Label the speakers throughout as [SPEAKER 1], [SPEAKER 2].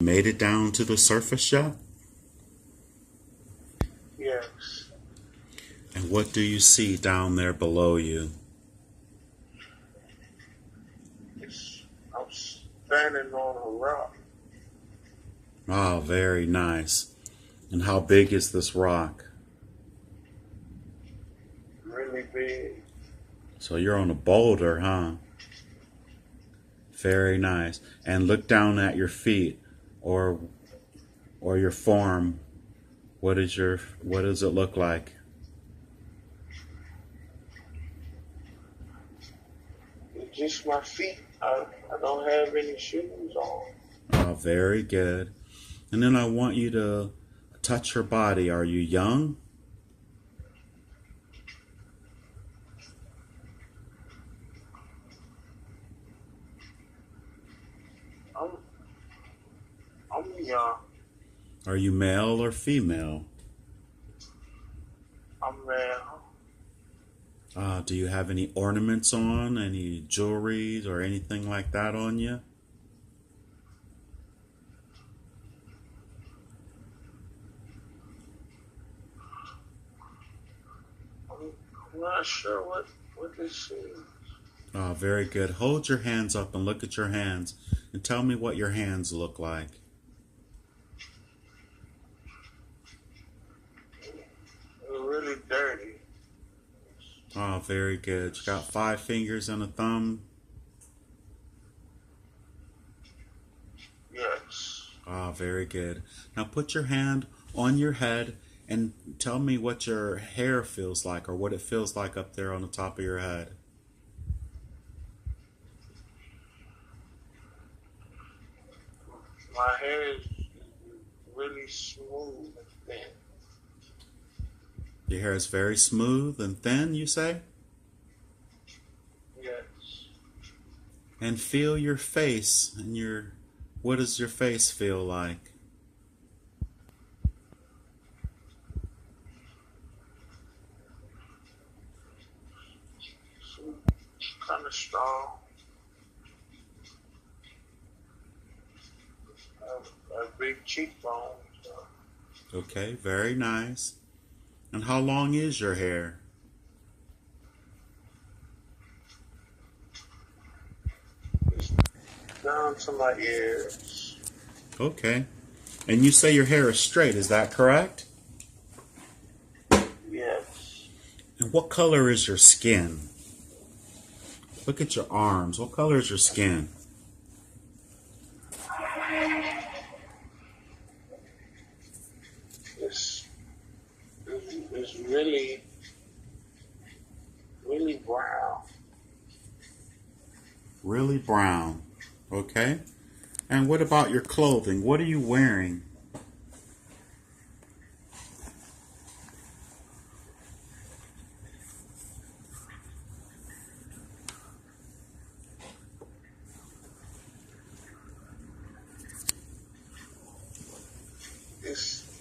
[SPEAKER 1] made it down to the surface yet?
[SPEAKER 2] Yes.
[SPEAKER 1] And what do you see down there below you?
[SPEAKER 2] I'm standing on a rock.
[SPEAKER 1] Oh, very nice. And how big is this rock?
[SPEAKER 2] Really big.
[SPEAKER 1] So you're on a boulder, huh? Very nice. And look down at your feet or your form. What does it look like?
[SPEAKER 2] It's just my feet. I don't have any shoes on.
[SPEAKER 1] Oh, very good. And then I want you to touch your body. Are you young?
[SPEAKER 2] I'm young.
[SPEAKER 1] Are you male or female?
[SPEAKER 2] I'm male.
[SPEAKER 1] Do you have any ornaments on, any jewelry or anything like that on you?
[SPEAKER 2] I'm not sure what this is.
[SPEAKER 1] Oh, very good. Hold your hands up and look at your hands and tell me what your hands look like.
[SPEAKER 2] They're really dirty.
[SPEAKER 1] Oh, very good. You got 5 fingers and a thumb?
[SPEAKER 2] Yes.
[SPEAKER 1] Ah, very good. Now put your hand on your head and tell me what your hair feels like or what it feels like up there on the top of your head.
[SPEAKER 2] My hair is really smooth and thin.
[SPEAKER 1] Your hair is very smooth and thin, you say?
[SPEAKER 2] Yes.
[SPEAKER 1] And feel your face and what does your face feel like?
[SPEAKER 2] Kind of strong. A big cheekbone.
[SPEAKER 1] Okay, very nice. And how long is your hair?
[SPEAKER 2] It's down to my ears.
[SPEAKER 1] Okay. And you say your hair is straight, is that correct?
[SPEAKER 2] Yes.
[SPEAKER 1] And what color is your skin? Look at your arms. What color is your skin?
[SPEAKER 2] It's really brown.
[SPEAKER 1] Really brown. Okay. And what about your clothing? What are you wearing?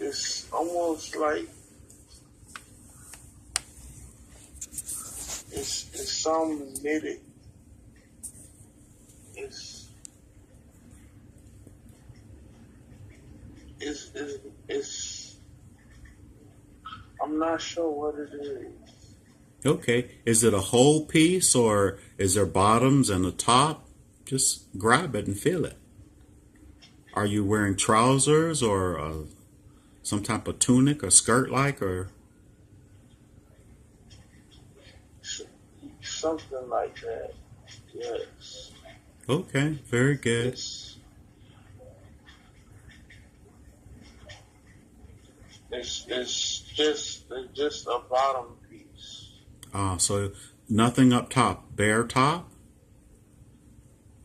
[SPEAKER 2] It's almost like it's some knitted. It's I'm not sure what it is.
[SPEAKER 1] Okay. Is it a whole piece or is there bottoms and a top? Just grab it and feel it. Are you wearing trousers or some type of tunic or skirt like or?
[SPEAKER 2] Something like that. Yes.
[SPEAKER 1] Okay. Very good.
[SPEAKER 2] It's just a bottom piece.
[SPEAKER 1] So nothing up top, bare top?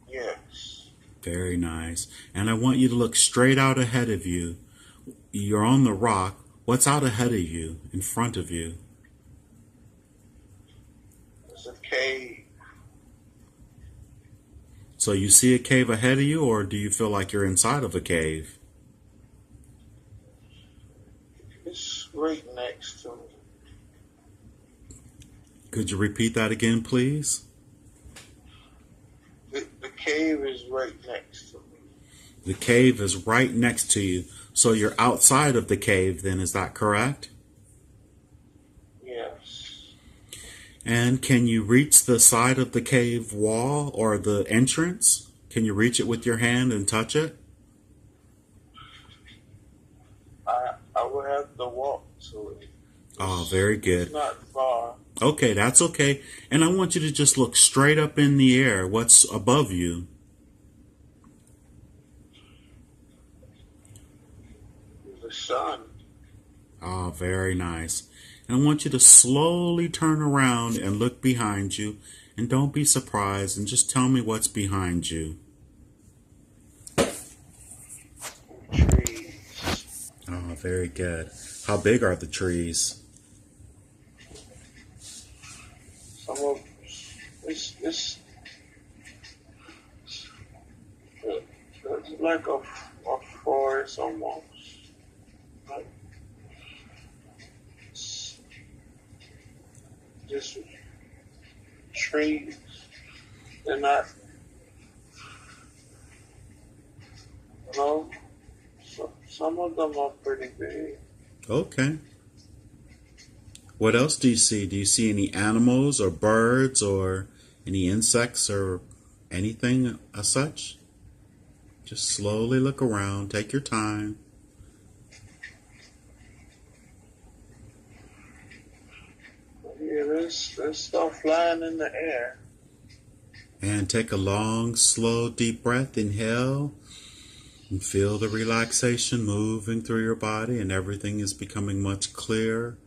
[SPEAKER 2] Yes.
[SPEAKER 1] Very nice. And I want you to look straight out ahead of you. You're on the rock. What's out ahead of you, in front of you?
[SPEAKER 2] It's a cave.
[SPEAKER 1] So you see a cave ahead of you, or do you feel like you're inside of a cave?
[SPEAKER 2] It's right next to me.
[SPEAKER 1] Could you repeat that again, please?
[SPEAKER 2] The cave is right next to me.
[SPEAKER 1] The cave is right next to you. So you're outside of the cave then, is that correct?
[SPEAKER 2] Yes.
[SPEAKER 1] And can you reach the side of the cave wall or the entrance? Can you reach it with your hand and touch it?
[SPEAKER 2] I will have to walk to it.
[SPEAKER 1] Oh, very good.
[SPEAKER 2] It's not far.
[SPEAKER 1] Okay, that's okay. And I want you to just look straight up in the air. What's above you?
[SPEAKER 2] The sun.
[SPEAKER 1] Oh, very nice. And I want you to slowly turn around and look behind you. And don't be surprised and just tell me what's behind you.
[SPEAKER 2] Trees.
[SPEAKER 1] Oh, very good. How big are the trees?
[SPEAKER 2] Some of it's like a forest almost. Like just trees. They're not, no. Some of them are pretty big.
[SPEAKER 1] Okay. What else do you see? Do you see any animals or birds or any insects or anything as such? Just slowly look around. Take your time.
[SPEAKER 2] Yeah, there's stuff flying in the air.
[SPEAKER 1] And take a long, slow, deep breath. Inhale. And feel the relaxation moving through your body and everything is becoming much clearer.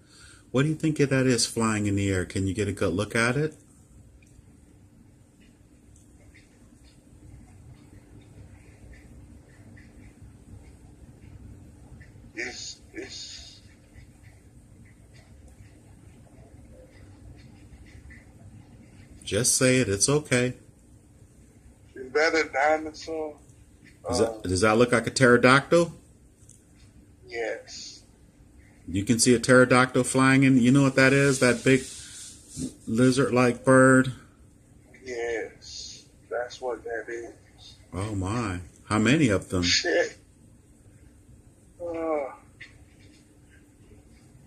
[SPEAKER 1] What do you think that is flying in the air? Can you get a good look at it?
[SPEAKER 2] It's
[SPEAKER 1] Just say it. It's okay.
[SPEAKER 2] is that a dinosaur?
[SPEAKER 1] Does that look like a pterodactyl?
[SPEAKER 2] Yes.
[SPEAKER 1] You can see a pterodactyl flying in. You know what that is? That big lizard-like bird?
[SPEAKER 2] Yes. That's what that is.
[SPEAKER 1] Oh my. How many of them?
[SPEAKER 2] Shit.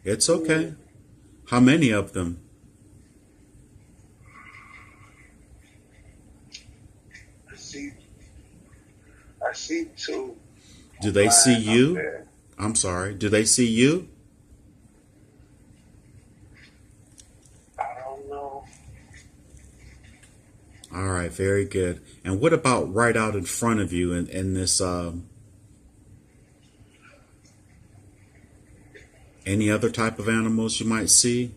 [SPEAKER 1] It's okay. How many of them?
[SPEAKER 2] I see two.
[SPEAKER 1] Do they see
[SPEAKER 2] Flying up
[SPEAKER 1] you?
[SPEAKER 2] there.
[SPEAKER 1] I'm sorry. Do they see you?
[SPEAKER 2] I don't know.
[SPEAKER 1] All right, very good. And what about right out in front of you in this, any other type of animals you might see?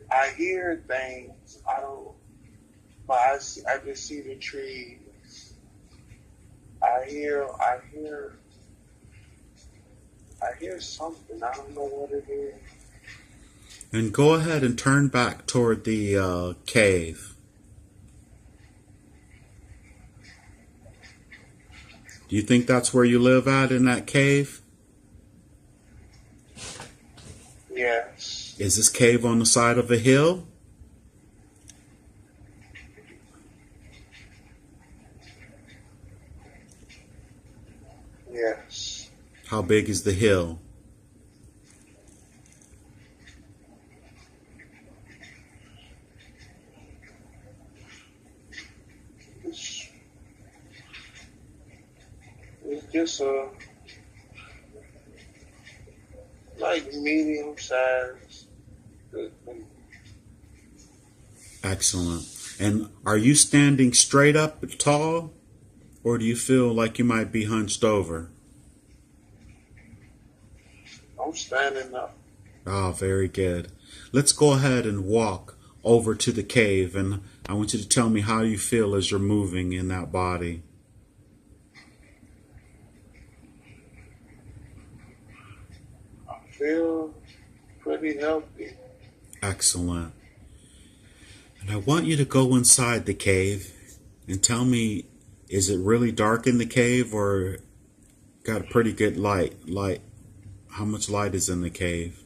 [SPEAKER 2] I hear things. I don't. But I just see the trees. I hear something. I don't know what it is.
[SPEAKER 1] And go ahead and turn back toward the cave. Do you think that's where you live at in that cave?
[SPEAKER 2] Yes.
[SPEAKER 1] Is this cave on the side of a hill?
[SPEAKER 2] Yes.
[SPEAKER 1] How big is the hill?
[SPEAKER 2] It's just a like medium size.
[SPEAKER 1] Excellent. And are you standing straight up tall? Or do you feel like you might be hunched over?
[SPEAKER 2] I'm standing up.
[SPEAKER 1] Ah, very good. Let's go ahead and walk over to the cave, and I want you to tell me how you feel as you're moving in that body.
[SPEAKER 2] I feel pretty healthy.
[SPEAKER 1] Excellent. And I want you to go inside the cave and tell me, is it really dark in the cave or got a pretty good light? How much light is in the cave?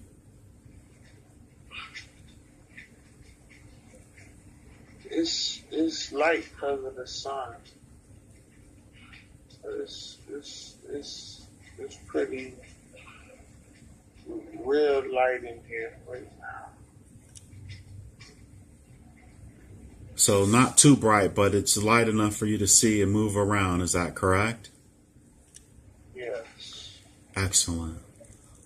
[SPEAKER 2] it's light because of the sun. It's pretty real light in here right now.
[SPEAKER 1] So not too bright, but it's light enough for you to see and move around. Is that correct?
[SPEAKER 2] Yes.
[SPEAKER 1] Excellent.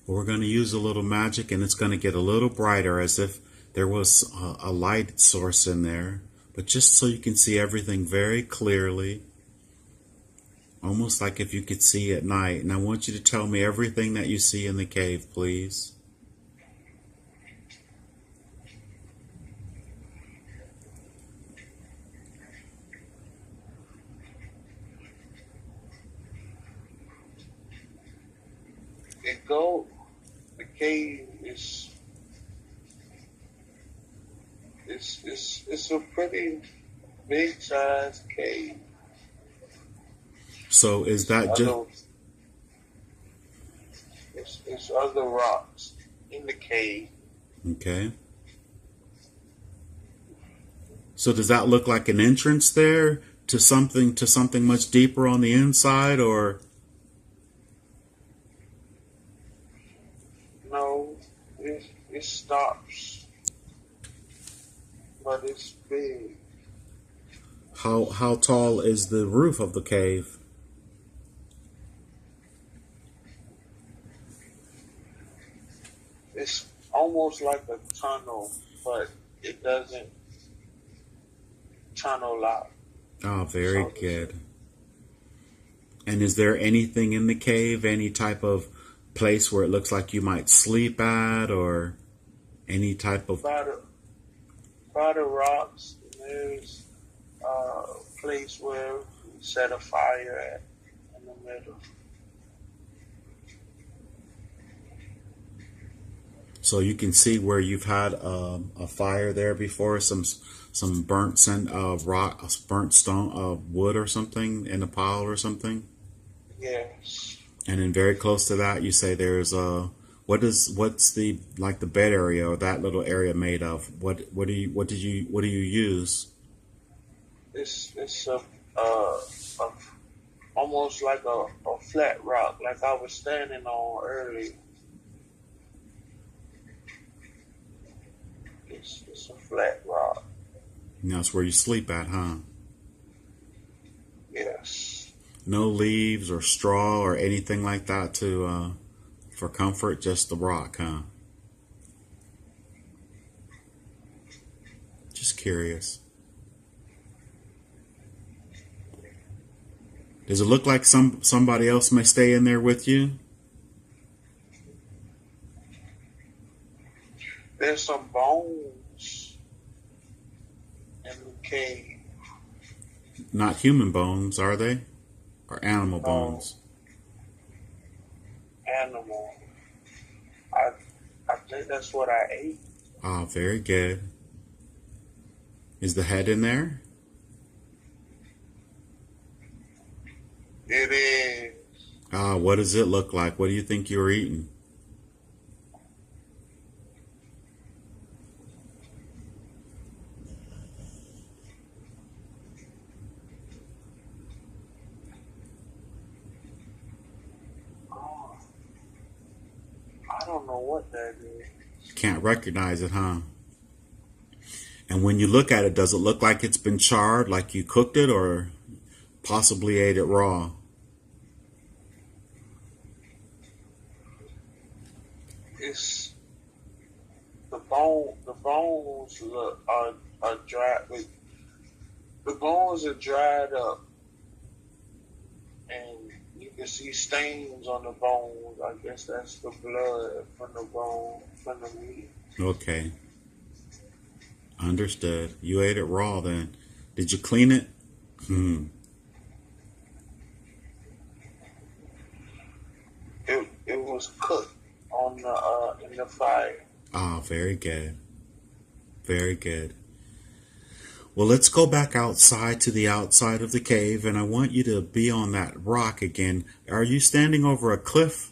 [SPEAKER 1] Well, we're going to use a little magic, and it's going to get a little brighter as if there was a light source in there. But just so you can see everything very clearly, almost like if you could see at night. And I want you to tell me everything that you see in the cave, please.
[SPEAKER 2] The cave is it's a pretty big sized cave.
[SPEAKER 1] So is that just...
[SPEAKER 2] It's other rocks in the cave.
[SPEAKER 1] Okay. So does that look like an entrance there to something much deeper on the inside, or...
[SPEAKER 2] No, it stops, but it's big.
[SPEAKER 1] How tall is the roof of the cave?
[SPEAKER 2] It's almost like a tunnel, but it doesn't tunnel out.
[SPEAKER 1] Oh, very good. And is there anything in the cave, any type of place where it looks like you might sleep at, or any type of...
[SPEAKER 2] By the rocks, there's a place where we set a fire at in the middle.
[SPEAKER 1] So you can see where you've had a fire there before, some burnt rock, burnt stone, wood or something in a pile or something.
[SPEAKER 2] Yes.
[SPEAKER 1] And then very close to that, you say there's what's the bed area or that little area made of? What do you use?
[SPEAKER 2] It's almost like a flat rock, like I was standing on earlier. It's a flat rock.
[SPEAKER 1] And that's where you sleep at, huh?
[SPEAKER 2] Yes.
[SPEAKER 1] No leaves or straw or anything like that to for comfort, just the rock, huh? Just curious. Does it look like somebody else may stay in there with you?
[SPEAKER 2] There's some bones in the cave.
[SPEAKER 1] Not human bones, are they? Or animal bones?
[SPEAKER 2] Animal. I think that's what I ate.
[SPEAKER 1] Ah, very good. Is the head in there?
[SPEAKER 2] It is.
[SPEAKER 1] Ah, what does it look like? What do you think you're eating?
[SPEAKER 2] I don't know what that is.
[SPEAKER 1] Can't recognize it, huh? And when you look at it, does it look like it's been charred, like you cooked it, or possibly ate it raw?
[SPEAKER 2] It's the bones are dry. The bones are dried up, and you can see stains on the bones. I guess that's the blood from the bone, from the meat.
[SPEAKER 1] Okay. Understood. You ate it raw then. Did you clean it?
[SPEAKER 2] It was cooked on the in the fire.
[SPEAKER 1] Ah, very good. Very good. Well, let's go back outside to the outside of the cave, and I want you to be on that rock again. Are you standing over a cliff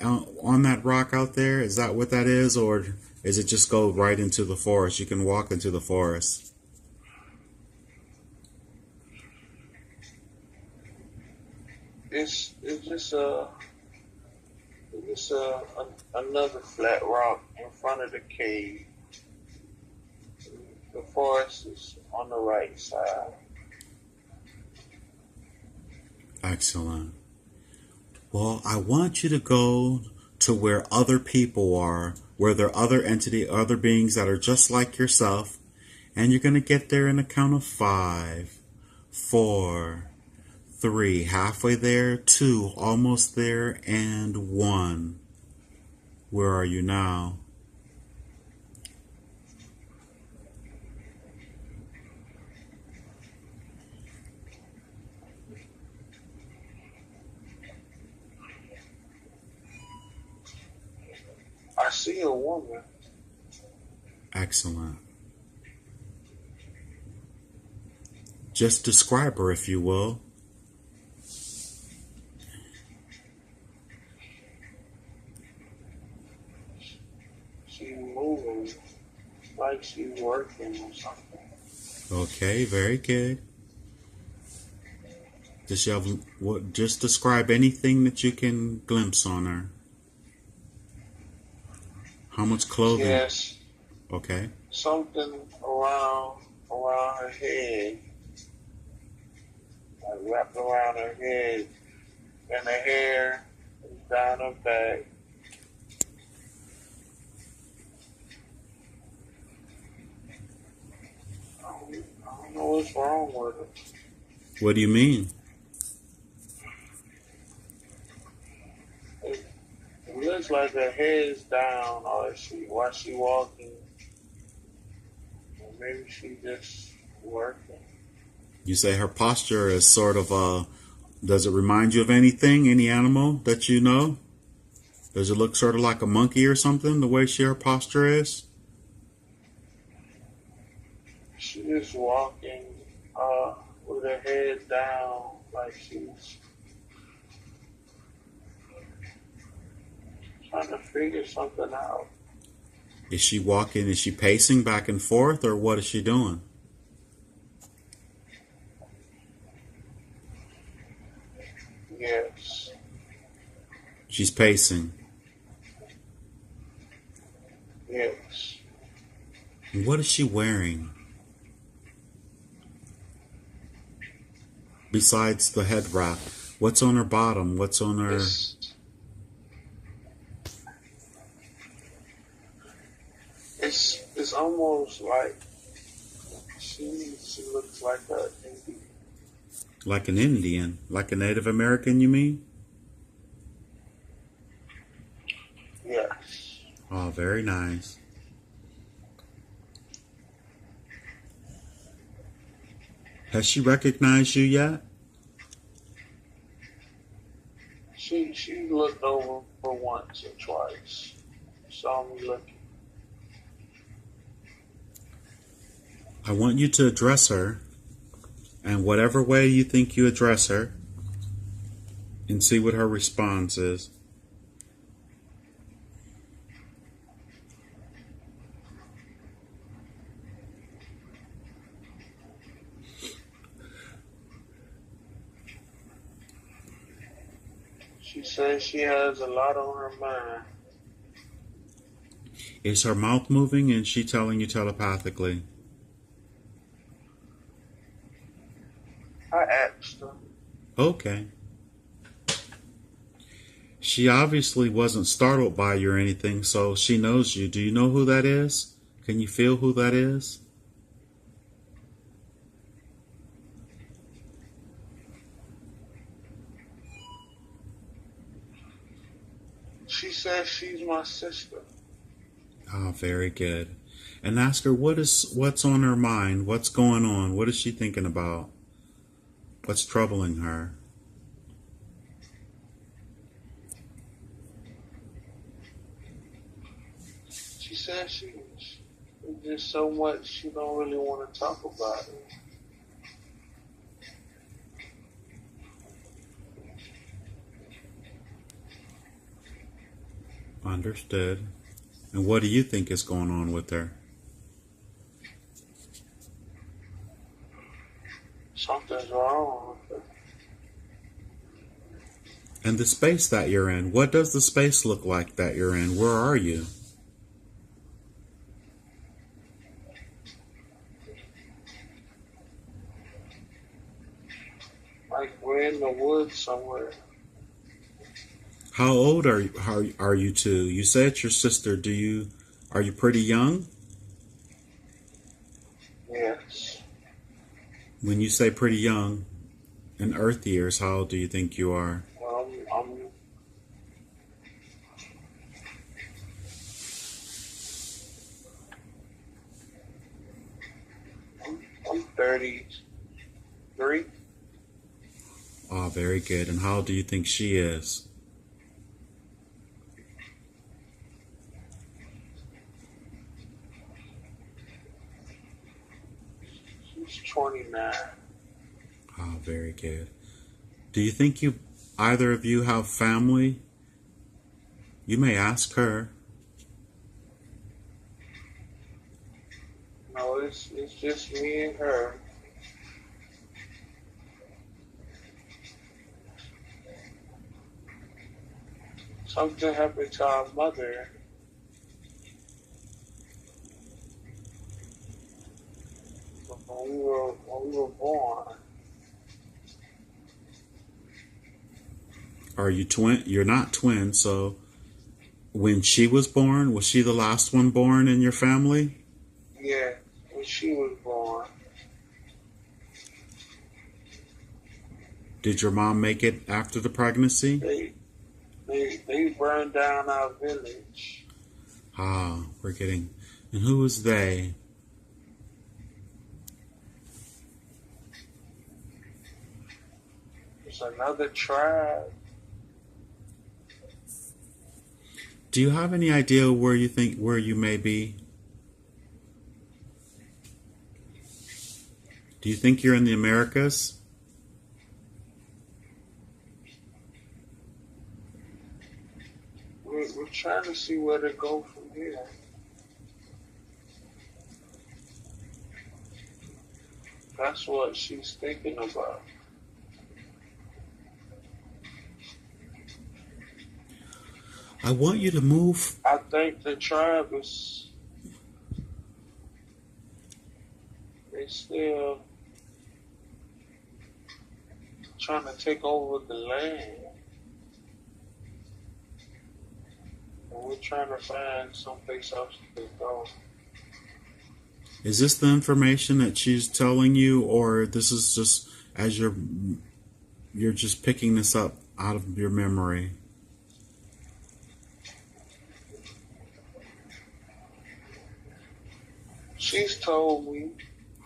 [SPEAKER 1] on that rock out there? Is that what that is, or is it just go right into the forest? You can walk into the forest.
[SPEAKER 2] it's just another flat rock in front of the cave. The forest is on the right side.
[SPEAKER 1] Excellent. Well, I want you to go to where other people are, where there are other beings that are just like yourself, and you're going to get there in a count of 5, 4, 3, halfway there, 2, almost there, and 1. Where are you now?
[SPEAKER 2] I see a woman.
[SPEAKER 1] Excellent. Just describe her, if you will.
[SPEAKER 2] She's moving like she's working or something.
[SPEAKER 1] Okay, very good. Does she have what? Just describe anything that you can glimpse on her. How much clothing?
[SPEAKER 2] Yes.
[SPEAKER 1] Okay.
[SPEAKER 2] Something around her head, like wrapped around her head, and the hair is down her back. I don't know what's wrong with her.
[SPEAKER 1] What do you mean?
[SPEAKER 2] It looks like her head is down, or while she walking. Or maybe she just working.
[SPEAKER 1] You say her posture is sort of does it remind you of anything? Any animal that you know? Does it look sort of like a monkey or something, the way her posture is?
[SPEAKER 2] She just walking with her head down, like she's trying to figure something out.
[SPEAKER 1] Is she walking? Is she pacing back and forth, or what is she doing?
[SPEAKER 2] Yes.
[SPEAKER 1] She's pacing.
[SPEAKER 2] Yes.
[SPEAKER 1] And what is she wearing? Besides the head wrap, what's on her bottom? What's on her...
[SPEAKER 2] It's almost like she looks like a Indian.
[SPEAKER 1] Like an Indian? Like a Native American, you mean?
[SPEAKER 2] Yes.
[SPEAKER 1] Oh, very nice. Has she recognized you yet?
[SPEAKER 2] She looked over once or twice. Saw me looking.
[SPEAKER 1] I want you to address her, and whatever way you think you address her, and see what her response is.
[SPEAKER 2] She says she has a lot on her mind.
[SPEAKER 1] Is her mouth moving, and she telling you telepathically?
[SPEAKER 2] I asked her.
[SPEAKER 1] Okay. She obviously wasn't startled by you or anything, so she knows you. Do you know who that is? Can you feel who that is?
[SPEAKER 2] She says she's my sister.
[SPEAKER 1] Ah, very good. And ask her what's on her mind, what's going on, what is she thinking about, what's troubling her.
[SPEAKER 2] She says she's just so much she don't really want to talk about it.
[SPEAKER 1] Understood. And what do you think is going on with her?
[SPEAKER 2] Something's wrong with her.
[SPEAKER 1] And the space that you're in, what does the space look like that you're in? Where are you?
[SPEAKER 2] Like we're in the woods somewhere.
[SPEAKER 1] How old are you two? You said it's your sister. Are you pretty young?
[SPEAKER 2] Yes.
[SPEAKER 1] When you say pretty young, in Earth years, how old do you think you are?
[SPEAKER 2] Well, I'm 33.
[SPEAKER 1] Oh, very good. And how old do you think she is?
[SPEAKER 2] She's 29.
[SPEAKER 1] Oh, very good. Do you think either of you have family? You may ask her.
[SPEAKER 2] No, it's just me and her. Something happened to our mother when we were born.
[SPEAKER 1] Are you twin? You're not twins, so when she was born, was she the last one born in your family?
[SPEAKER 2] Yeah, when she was born.
[SPEAKER 1] Did your mom make it after the pregnancy?
[SPEAKER 2] They burned down our village.
[SPEAKER 1] Ah, we're getting. And who was they?
[SPEAKER 2] It's another tribe.
[SPEAKER 1] Do you have any idea where you may be? Do you think you're in the Americas?
[SPEAKER 2] We're trying to see where to go from here. That's what she's thinking about.
[SPEAKER 1] I want you to move.
[SPEAKER 2] I think the tribe is, they still trying to take over the land. And we're trying to find someplace else to go.
[SPEAKER 1] Is this the information that she's telling you, or this is just as you're just picking this up out of your memory?
[SPEAKER 2] She's told me.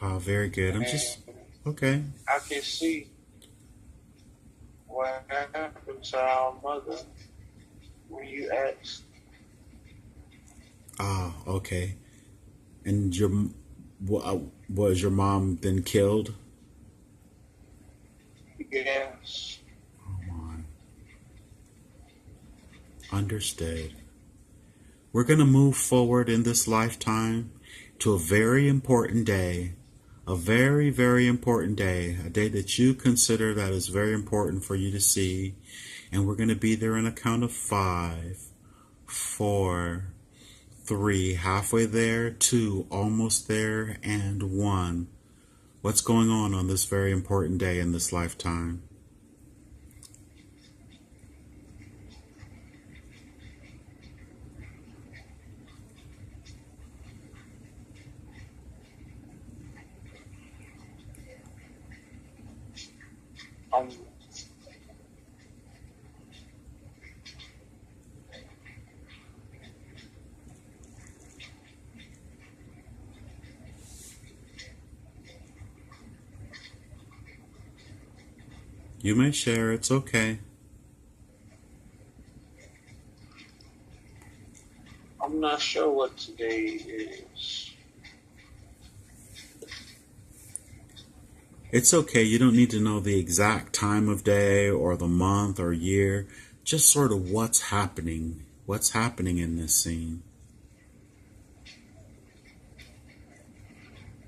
[SPEAKER 1] Oh, very good. I'm just okay.
[SPEAKER 2] I can see what happened to our mother when you asked.
[SPEAKER 1] Ah, okay. And was your mom then killed?
[SPEAKER 2] Yes.
[SPEAKER 1] Oh my. Understood. We're going to move forward in this lifetime to a very important day. A very, very important day. A day that you consider that is very important for you to see. And we're going to be there in a count of 5, 4, 3, halfway there, 2, almost there, and 1. What's going on this very important day in this lifetime? You may share, it's okay.
[SPEAKER 2] I'm not sure what today is.
[SPEAKER 1] It's okay, you don't need to know the exact time of day or the month or year. Just sort of what's happening in this scene.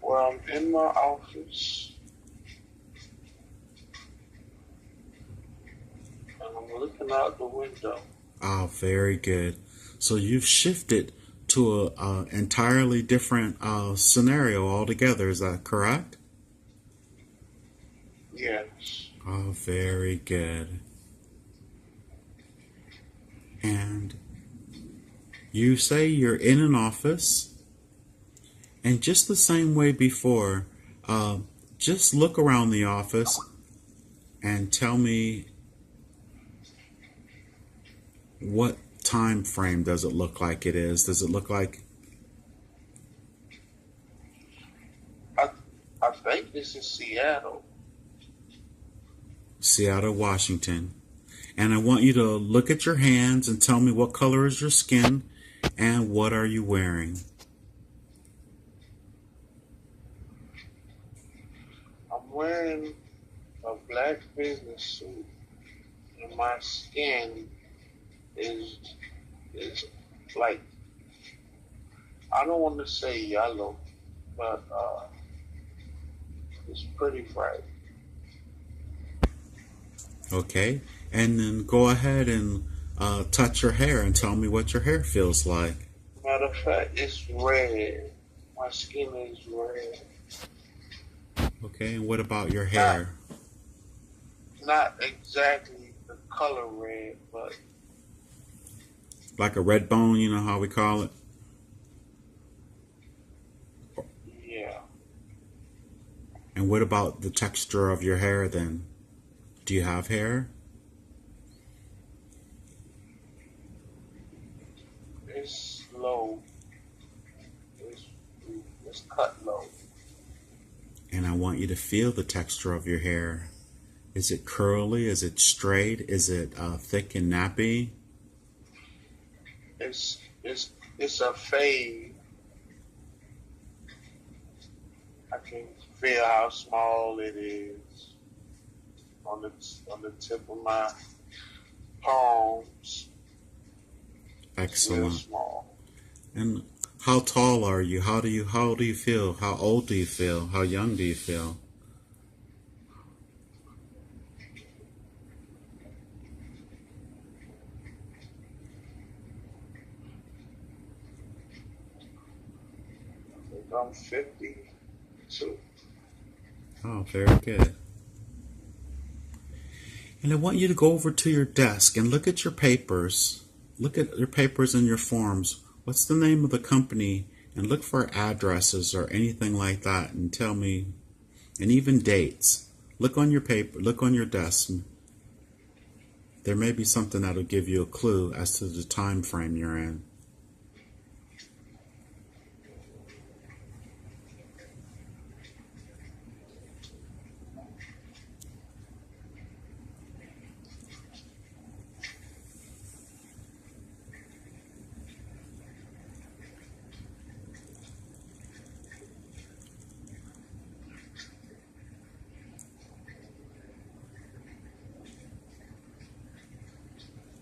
[SPEAKER 2] Well, I'm in my office. And I'm I'm looking out the window.
[SPEAKER 1] Oh, very good. So you've shifted to a entirely different scenario altogether. Is that correct?
[SPEAKER 2] Yes.
[SPEAKER 1] Oh, very good. And you say you're in an office, and just the same way before, just look around the office and tell me what time frame does it look like it is? Does it look like
[SPEAKER 2] I think this is Seattle.
[SPEAKER 1] Seattle, Washington? And I want you to look at your hands and tell me what color is your skin and what are you wearing?
[SPEAKER 2] I'm wearing a black business suit, and my skin is like, I don't want to say yellow, but it's pretty bright.
[SPEAKER 1] Okay. And then go ahead and touch your hair and tell me what your hair feels like.
[SPEAKER 2] Matter of fact, it's red. My skin is red.
[SPEAKER 1] Okay. And what about your hair?
[SPEAKER 2] Not exactly the color red, but
[SPEAKER 1] Like a red bone, you know how we call it?
[SPEAKER 2] yeah.
[SPEAKER 1] And what about the texture of your hair then? Do you have hair?
[SPEAKER 2] It's low. It's cut low.
[SPEAKER 1] And I want you to feel the texture of your hair. Is it curly? Is it straight? Is it thick and nappy?
[SPEAKER 2] It's a fade. I can feel how small it is on the tip of my palms. It's real
[SPEAKER 1] Excellent.
[SPEAKER 2] small.
[SPEAKER 1] And how tall are you? How old do you feel? How old do you feel? How young do you feel?
[SPEAKER 2] I think I'm 52.
[SPEAKER 1] Oh, very good. And I want you to go over to your desk and look at your papers. Look at your papers and your forms. What's the name of the company? And look for addresses or anything like that and tell me, and even dates. Look on your paper, look on your desk. There may be something that'll give you a clue as to the time frame you're in.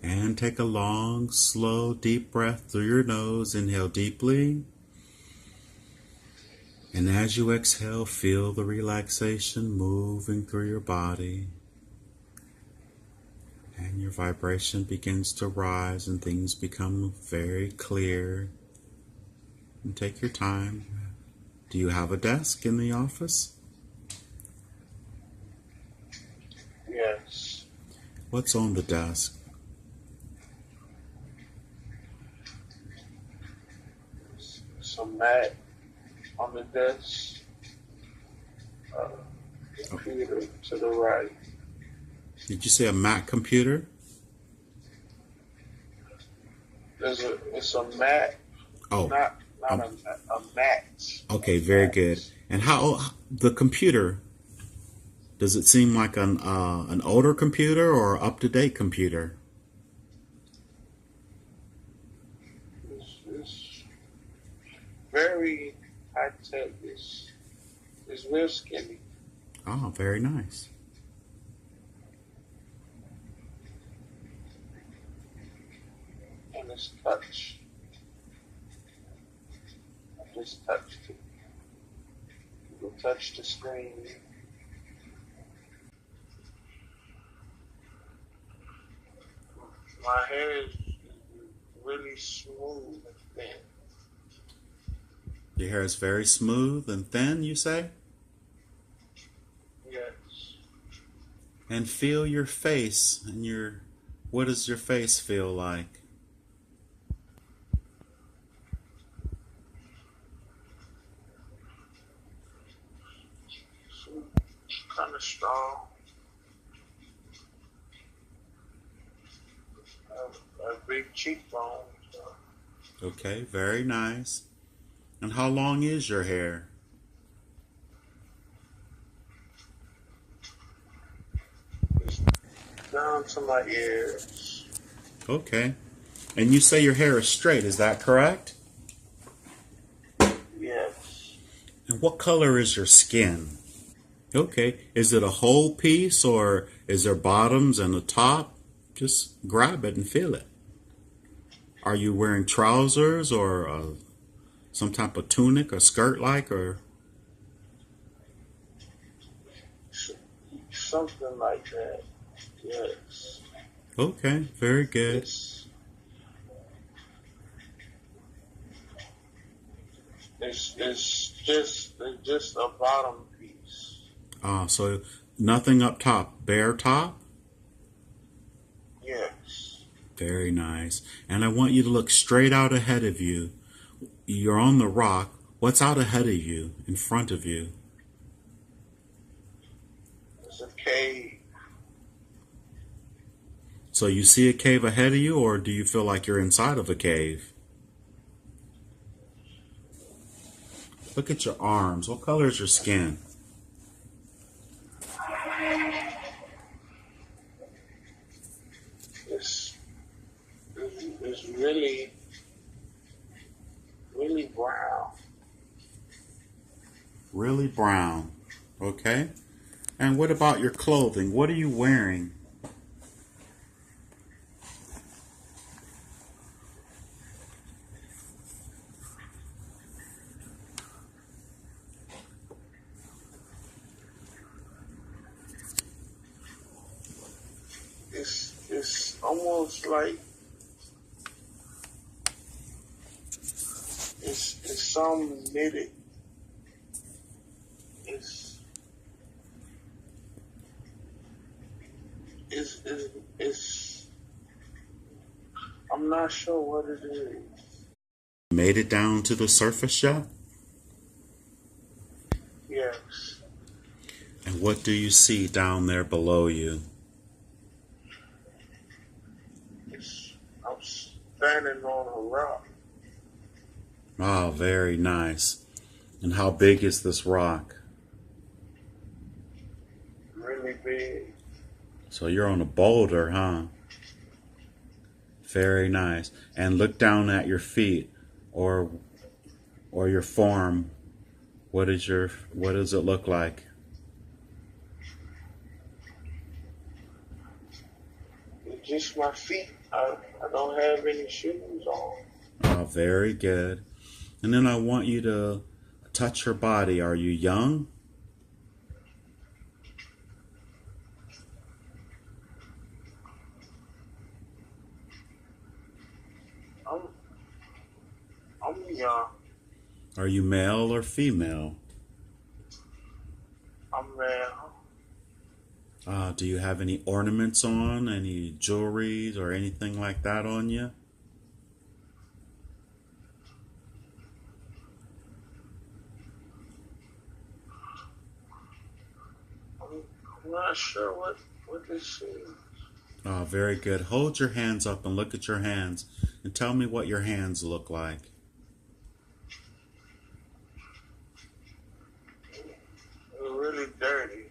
[SPEAKER 1] And take a long, slow, deep breath through your nose. Inhale deeply. And as you exhale, feel the relaxation moving through your body. And your vibration begins to rise and things become very clear. And take your time. Do you have a desk in the office?
[SPEAKER 2] Yes.
[SPEAKER 1] What's on the desk?
[SPEAKER 2] Some mat on the desk. Computer to the right.
[SPEAKER 1] Did you say a Mac computer?
[SPEAKER 2] It's a mat.
[SPEAKER 1] Oh,
[SPEAKER 2] Not a mat.
[SPEAKER 1] okay, very good. And how the computer? Does it seem like an older computer or up-to-date computer?
[SPEAKER 2] It's very high tech. It's real skinny.
[SPEAKER 1] Oh, very nice.
[SPEAKER 2] And it's touch. I just touched it. You can touch the screen. My hair is really smooth and thin.
[SPEAKER 1] Your hair is very smooth and thin, you say?
[SPEAKER 2] Yes.
[SPEAKER 1] And feel your face and what does your face feel like?
[SPEAKER 2] Kind of strong. A big cheekbone.
[SPEAKER 1] Okay, very nice. And how long is your hair?
[SPEAKER 2] It's down to my ears.
[SPEAKER 1] Okay. And you say your hair is straight, is that correct?
[SPEAKER 2] Yes.
[SPEAKER 1] And what color is your skin? Okay. Is it a whole piece or is there bottoms and a top? Just grab it and feel it. Are you wearing trousers or some type of tunic or skirt like or?
[SPEAKER 2] Something like that. Yes.
[SPEAKER 1] Okay, very good.
[SPEAKER 2] It's just a bottom piece.
[SPEAKER 1] So nothing up top, bare top?
[SPEAKER 2] Yes.
[SPEAKER 1] Very nice. And I want you to look straight out ahead of you. You're on the rock. What's out ahead of you, in front of you?
[SPEAKER 2] It's a cave.
[SPEAKER 1] So you see a cave ahead of you, or do you feel like you're inside of a cave? Look at your arms. What color is your skin?
[SPEAKER 2] It's really brown.
[SPEAKER 1] Really brown. Okay. And what about your clothing? What are you wearing?
[SPEAKER 2] It's almost like it's some knitted. It's I'm not sure what it is.
[SPEAKER 1] Made it down to the surface yet?
[SPEAKER 2] Yes.
[SPEAKER 1] And what do you see down there below you?
[SPEAKER 2] I'm standing on a rock.
[SPEAKER 1] Ah, very nice. And how big is this rock?
[SPEAKER 2] Really big.
[SPEAKER 1] So you're on a boulder, huh? Very nice. And look down at your feet or your form. What does it look like?
[SPEAKER 2] It's just my feet. I don't have any shoes on.
[SPEAKER 1] Oh, very good. And then I want you to touch your body. Are you young?
[SPEAKER 2] I'm young.
[SPEAKER 1] Are you male or female?
[SPEAKER 2] I'm male.
[SPEAKER 1] Do you have any ornaments on, any jewelry or anything like that on you?
[SPEAKER 2] I'm not sure what this is.
[SPEAKER 1] Oh, very good. Hold your hands up and look at your hands and tell me what your hands look like.
[SPEAKER 2] They're really dirty.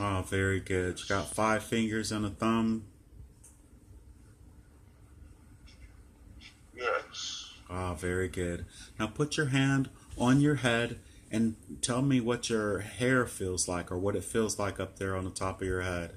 [SPEAKER 1] Oh, very good. You got 5 fingers and a thumb?
[SPEAKER 2] Yes.
[SPEAKER 1] Ah, very good. Now put your hand on your head and tell me what your hair feels like or what it feels like up there on the top of your head.